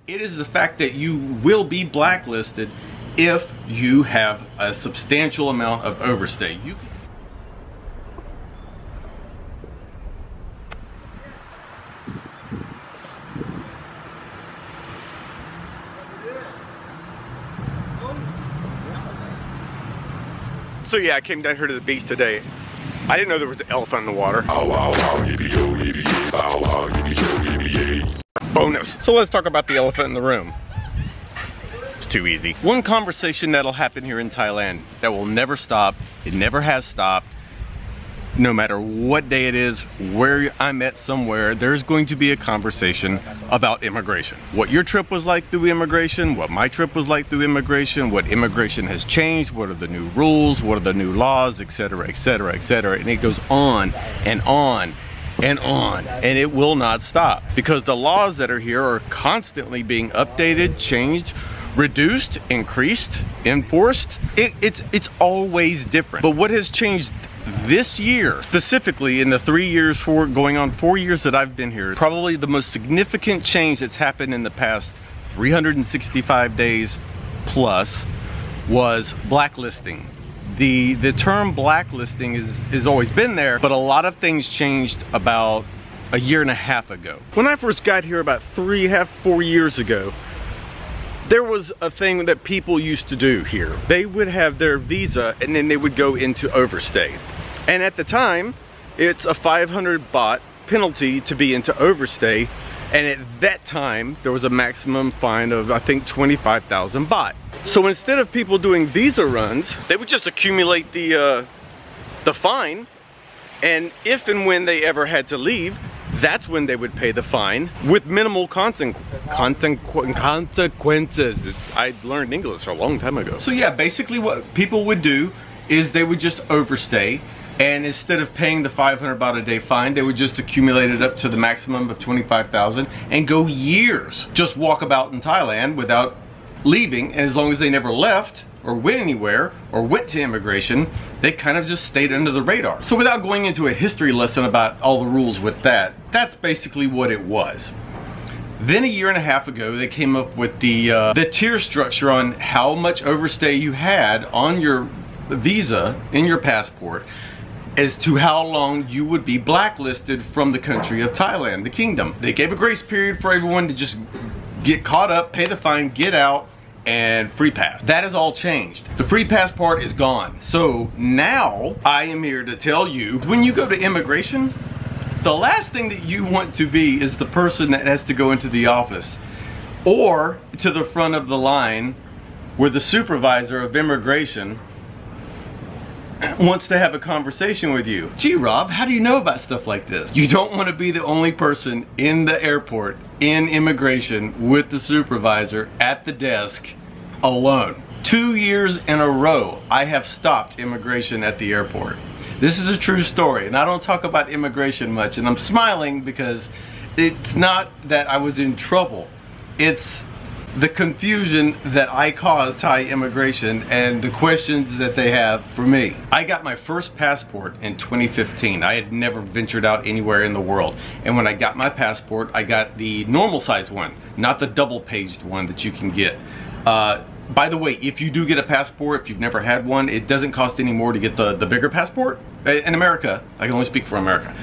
It is the fact that you will be blacklisted if you have a substantial amount of overstay. So yeah, I came down here to the beach today. I didn't know there was an elephant in the water. Bonus. So let's talk about the elephant in the room. It's too easy. One conversation that'll happen here in Thailand that will never stop, it never has stopped, no matter what day it is, where I'm at somewhere, there's going to be a conversation about immigration. What your trip was like through immigration, what my trip was like through immigration, what immigration has changed, what are the new rules, what are the new laws, etc., etc., etc. And it goes on and on and on, and it will not stop because the laws that are here are constantly being updated, changed, reduced, increased, enforced. It's always different. But what has changed this year, specifically in the 3 years, going on 4 years that I've been here, probably the most significant change that's happened in the past 365 days plus was blacklisting. The term blacklisting is always been there, but a lot of things changed about a year and a half ago. When I first got here about 4 years ago, there was a thing that people used to do here. They would have their visa and then they would go into overstay. And at the time, it's a 500 baht penalty to be into overstay. And at that time, there was a maximum fine of, I think, 25,000 baht. So instead of people doing visa runs, they would just accumulate the fine. And if and when they ever had to leave, that's when they would pay the fine with minimal consequences. I learned English a long time ago. So yeah, basically what people would do is they would just overstay, and instead of paying the 500 baht a day fine, they would just accumulate it up to the maximum of 25,000 and go years. Just walk about in Thailand without leaving, and as long as they never left or went anywhere or went to immigration, they kind of just stayed under the radar. So without going into a history lesson about all the rules with that, that's basically what it was. Then a year and a half ago, they came up with the tier structure on how much overstay you had on your visa, in your passport, as to how long you would be blacklisted from the country of Thailand, the kingdom. They gave a grace period for everyone to just get caught up, pay the fine, get out, and free pass. That has all changed. The free pass part is gone. So now I am here to tell you, when you go to immigration, the last thing that you want to be is the person that has to go into the office or to the front of the line where the supervisor of immigration wants to have a conversation with you. Gee, Rob, how do you know about stuff like this? You don't want to be the only person in the airport, in immigration, with the supervisor at the desk, alone. 2 years in a row, I have stopped immigration at the airport. This is a true story, and I don't talk about immigration much, and I'm smiling because it's not that I was in trouble. It's the confusion that I caused Thai immigration and the questions that they have for me. I got my first passport in 2015. I had never ventured out anywhere in the world. And when I got my passport, I got the normal size one, not the double paged one that you can get. By the way, if you do get a passport, if you've never had one, it doesn't cost any more to get the bigger passport. In America, I can only speak for America.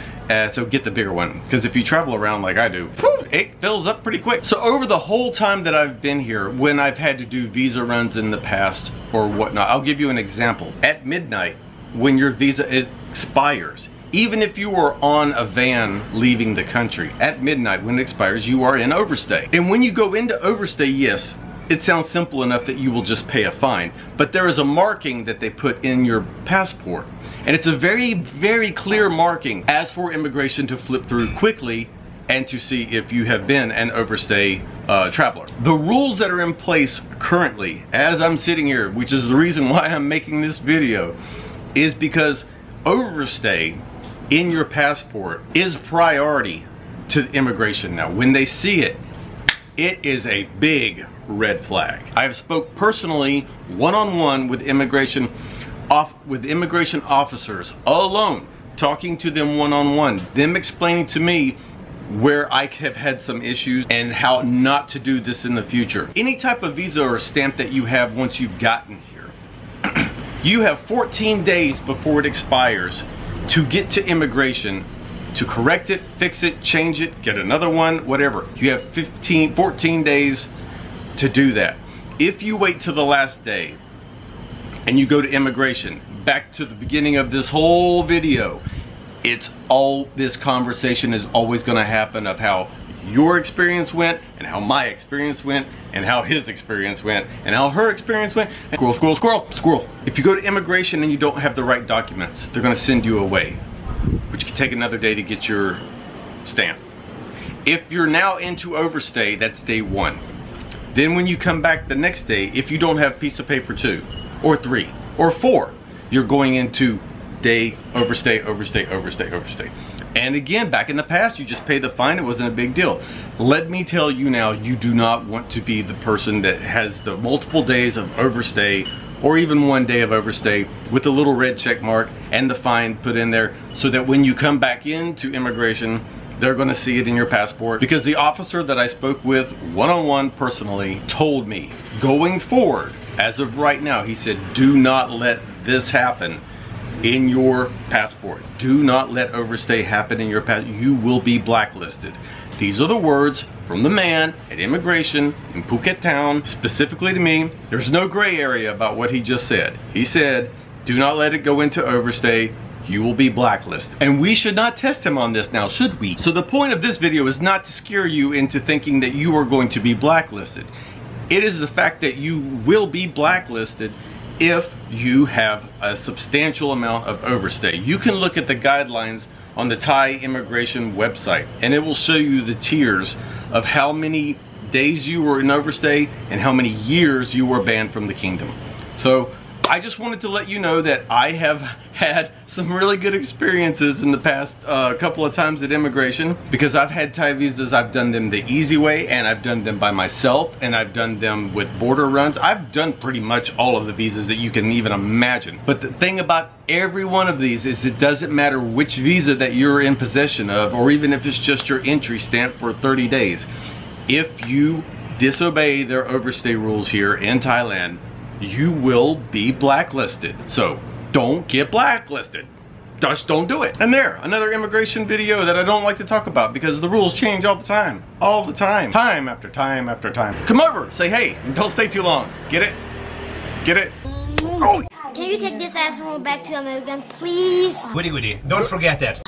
So get the bigger one, because if you travel around like I do, it fills up pretty quick. So over the whole time that I've been here, when I've had to do visa runs in the past or whatnot, I'll give you an example. At midnight, when your visa expires, even if you are on a van leaving the country, at midnight when it expires, you are in overstay. And when you go into overstay, yes, it sounds simple enough that you will just pay a fine, but there is a marking that they put in your passport, and it's a very, very clear marking as for immigration to flip through quickly and to see if you have been an overstay traveler. The rules that are in place currently, as I'm sitting here, which is the reason why I'm making this video, is because overstay in your passport is priority to immigration now. When they see it, it is a big red flag. I have spoke personally one-on-one with immigration officers alone, talking to them one-on-one, them explaining to me where I have had some issues and how not to do this in the future. Any type of visa or stamp that you have once you've gotten here, you have 14 days before it expires to get to immigration to correct it, fix it, change it, get another one, whatever. You have 14 days to do that. If you wait till the last day and you go to immigration, back to the beginning of this whole video, it's all this conversation is always going to happen of how your experience went and how my experience went and how his experience went and how her experience went. And squirrel, squirrel, squirrel, squirrel. If you go to immigration and you don't have the right documents, they're going to send you away, which can take another day to get your stamp. If you're now into overstay, that's day 1. Then when you come back the next day, if you don't have piece of paper 2 or 3 or 4, you're going into day overstay, overstay, overstay, overstay. And again, back in the past, you just pay the fine, it wasn't a big deal. Let me tell you now, you do not want to be the person that has the multiple days of overstay or even 1 day of overstay with a little red check mark and the fine put in there, so that when you come back into immigration, they're gonna see it in your passport. Because the officer that I spoke with one-on-one personally told me, going forward, as of right now, he said, do not let this happen in your passport. Do not let overstay happen in your passport. You will be blacklisted. These are the words from the man at immigration in Phuket town, specifically to me. There's no gray area about what he just said. He said, do not let it go into overstay. You will be blacklisted. And we should not test him on this now, should we? So the point of this video is not to scare you into thinking that you are going to be blacklisted. It is the fact that you will be blacklisted if you have a substantial amount of overstay. You can look at the guidelines on the Thai immigration website, and it will show you the tiers of how many days you were in overstay and how many years you were banned from the kingdom. So I just wanted to let you know that I have had some really good experiences in the past couple of times at immigration, because I've had Thai visas. I've done them the easy way, and I've done them by myself, and I've done them with border runs. I've done pretty much all of the visas that you can even imagine. But the thing about every one of these is it doesn't matter which visa that you're in possession of, or even if it's just your entry stamp for 30 days. If you disobey their overstay rules here in Thailand, you will be blacklisted. So don't get blacklisted. Just don't do it. And there, another immigration video that I don't like to talk about because the rules change all the time. All the time. Time after time after time. Come over, say hey, and don't stay too long. Get it? Get it? Oh. Can you take this asshole back to America, please? Goody goody. Don't forget that.